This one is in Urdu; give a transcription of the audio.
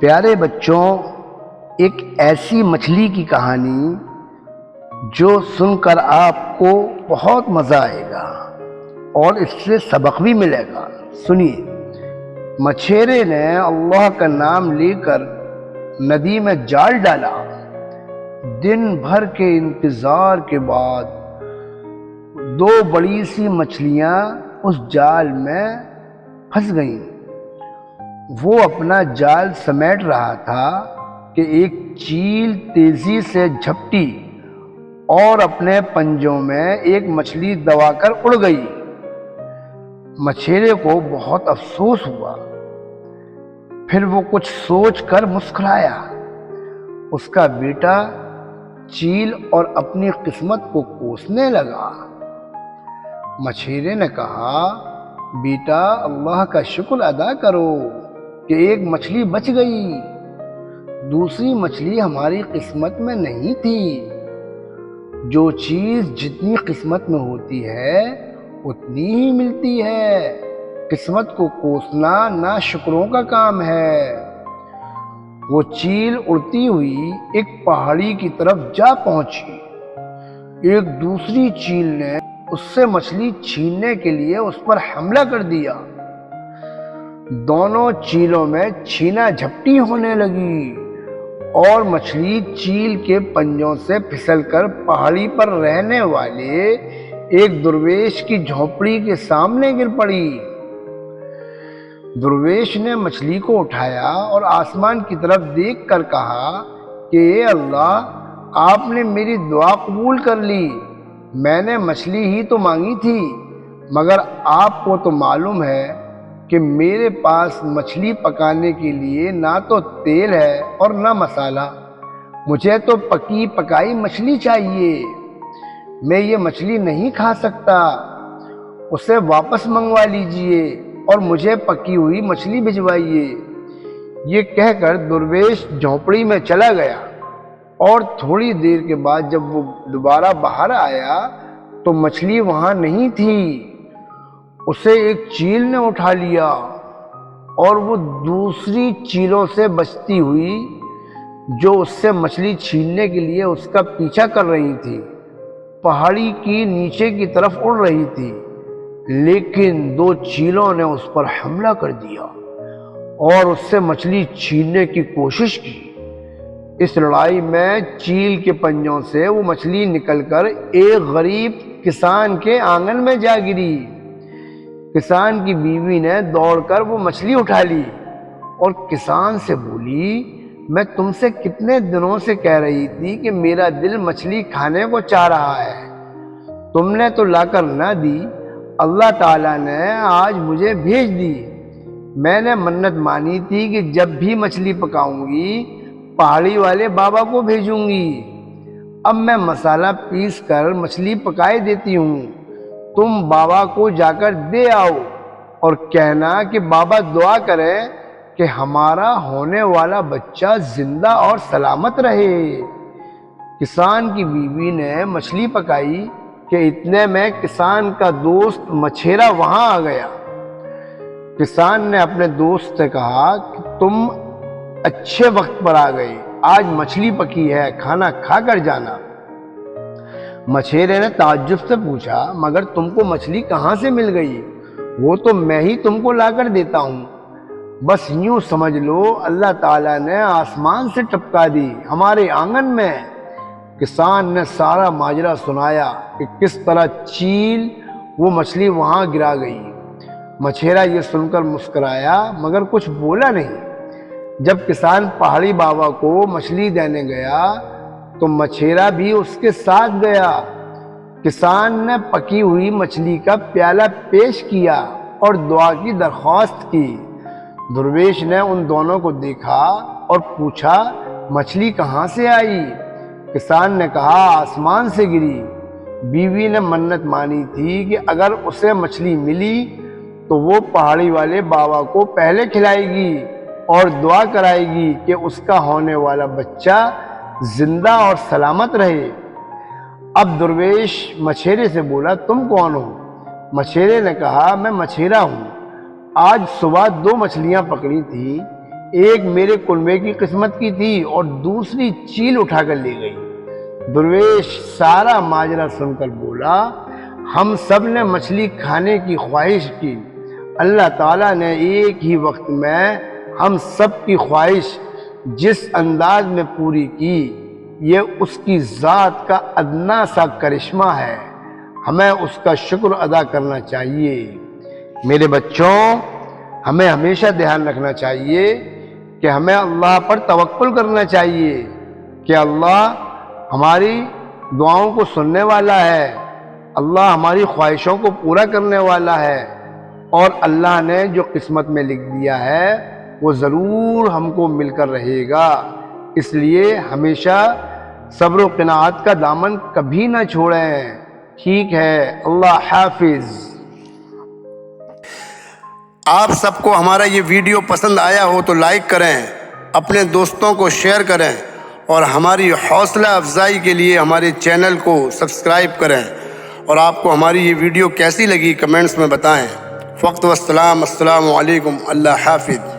پیارے بچوں، ایک ایسی مچھلی کی کہانی جو سن کر آپ کو بہت مزہ آئے گا اور اس سے سبق بھی ملے گا۔ سنیے۔ مچھیرے نے اللہ کا نام لے کر ندی میں جال ڈالا۔ دن بھر کے انتظار کے بعد دو بڑی سی مچھلیاں اس جال میں پھنس گئیں۔ وہ اپنا جال سمیٹ رہا تھا کہ ایک چیل تیزی سے جھپٹی اور اپنے پنجوں میں ایک مچھلی دبا کر اڑ گئی۔ مچھیرے کو بہت افسوس ہوا۔ پھر وہ کچھ سوچ کر مسکرایا۔ اس کا بیٹا چیل اور اپنی قسمت کو کوسنے لگا۔ مچھیرے نے کہا، بیٹا اللہ کا شکر ادا کرو کہ ایک مچھلی بچ گئی۔ دوسری مچھلی ہماری قسمت میں نہیں تھی۔ جو چیز جتنی قسمت میں ہوتی ہے اتنی ہی ملتی ہے۔ قسمت کو کوسنا ناشکروں کا کام ہے۔ وہ چیل اڑتی ہوئی ایک پہاڑی کی طرف جا پہنچی۔ ایک دوسری چیل نے اس سے مچھلی چھیننے کے لیے اس پر حملہ کر دیا۔ دونوں چیلوں میں چھینا جھپٹی ہونے لگی اور مچھلی چیل کے پنجوں سے پھسل کر پہاڑی پر رہنے والے ایک درویش کی جھونپڑی کے سامنے گر پڑی۔ درویش نے مچھلی کو اٹھایا اور آسمان کی طرف دیکھ کر کہا کہ اے اللہ، آپ نے میری دعا قبول کر لی۔ میں نے مچھلی ہی تو مانگی تھی، مگر آپ کو تو معلوم ہے کہ میرے پاس مچھلی پکانے کے لیے نہ تو تیل ہے اور نہ مسالہ۔ مجھے تو پکی پکائی مچھلی چاہیے۔ میں یہ مچھلی نہیں کھا سکتا۔ اسے واپس منگوا لیجئے اور مجھے پکی ہوئی مچھلی بھجوائیے۔ یہ کہہ کر درویش جھونپڑی میں چلا گیا اور تھوڑی دیر کے بعد جب وہ دوبارہ باہر آیا تو مچھلی وہاں نہیں تھی۔ اسے ایک چیل نے اٹھا لیا اور وہ دوسری چیلوں سے بچتی ہوئی جو اس سے مچھلی چھیننے کے لیے اس کا پیچھا کر رہی تھی، پہاڑی کی نیچے کی طرف اڑ رہی تھی، لیکن دو چیلوں نے اس پر حملہ کر دیا اور اس سے مچھلی چھیننے کی کوشش کی۔ اس لڑائی میں چیل کے پنجوں سے وہ مچھلی نکل کر ایک غریب کسان کے آنگن میں جا گری۔ کسان کی بیوی نے دوڑ کر وہ مچھلی اٹھا لی اور کسان سے بولی، میں تم سے کتنے دنوں سے کہہ رہی تھی کہ میرا دل مچھلی کھانے کو چاہ رہا ہے، تم نے تو لا کر نہ دی۔ اللہ تعالیٰ نے آج مجھے بھیج دی۔ میں نے منت مانی تھی کہ جب بھی مچھلی پکاؤں گی پہاڑی والے بابا کو بھیجوں گی۔ اب میں مسالہ پیس کر مچھلی پکائے دیتی ہوں، تم بابا کو جا کر دے آؤ اور کہنا کہ بابا دعا کریں کہ ہمارا ہونے والا بچہ زندہ اور سلامت رہے۔ کسان کی بیوی نے مچھلی پکائی کہ اتنے میں کسان کا دوست مچھیرا وہاں آ گیا۔ کسان نے اپنے دوست سے کہا کہ تم اچھے وقت پر آ گئے، آج مچھلی پکی ہے، کھانا کھا کر جانا۔ مچھیرے نے تعجب سے پوچھا، مگر تم کو مچھلی کہاں سے مل گئی؟ وہ تو میں ہی تم کو لا کر دیتا ہوں۔ بس یوں سمجھ لو اللہ تعالیٰ نے آسمان سے ٹپکا دی ہمارے آنگن میں۔ کسان نے سارا ماجرا سنایا کہ کس طرح چیل وہ مچھلی وہاں گرا گئی۔ مچھیرا یہ سن کر مسکرایا مگر کچھ بولا نہیں۔ جب کسان پہاڑی بابا کو مچھلی دینے گیا تو مچھیرا بھی اس کے ساتھ گیا۔ کسان نے پکی ہوئی مچھلی کا پیالہ پیش کیا اور دعا کی درخواست کی۔ درویش نے ان دونوں کو دیکھا اور پوچھا، مچھلی کہاں سے آئی؟ کسان نے کہا، آسمان سے گری۔ بیوی نے منت مانی تھی کہ اگر اسے مچھلی ملی تو وہ پہاڑی والے بابا کو پہلے کھلائے گی اور دعا کرائے گی کہ اس کا ہونے والا بچہ زندہ اور سلامت رہے۔ اب درویش مچھیرے سے بولا، تم کون ہو؟ مچھیرے نے کہا، میں مچھیرا ہوں۔ آج صبح دو مچھلیاں پکڑی تھی، ایک میرے کلمے کی قسمت کی تھی اور دوسری چیل اٹھا کر لے گئی۔ درویش سارا ماجرا سن کر بولا، ہم سب نے مچھلی کھانے کی خواہش کی، اللہ تعالیٰ نے ایک ہی وقت میں ہم سب کی خواہش جس انداز میں پوری کی، یہ اس کی ذات کا ادنا سا کرشمہ ہے، ہمیں اس کا شکر ادا کرنا چاہیے۔ میرے بچوں، ہمیں ہمیشہ دھیان رکھنا چاہیے کہ ہمیں اللہ پر توکل کرنا چاہیے کہ اللہ ہماری دعاؤں کو سننے والا ہے، اللہ ہماری خواہشوں کو پورا کرنے والا ہے، اور اللہ نے جو قسمت میں لکھ دیا ہے وہ ضرور ہم کو مل کر رہے گا۔ اس لیے ہمیشہ صبر و قناعت کا دامن کبھی نہ چھوڑیں۔ ٹھیک ہے، اللہ حافظ۔ آپ سب کو ہمارا یہ ویڈیو پسند آیا ہو تو لائک کریں، اپنے دوستوں کو شیئر کریں، اور ہماری حوصلہ افزائی کے لیے ہمارے چینل کو سبسکرائب کریں، اور آپ کو ہماری یہ ویڈیو کیسی لگی کمنٹس میں بتائیں۔ وقت والسلام، السلام علیکم، اللہ حافظ۔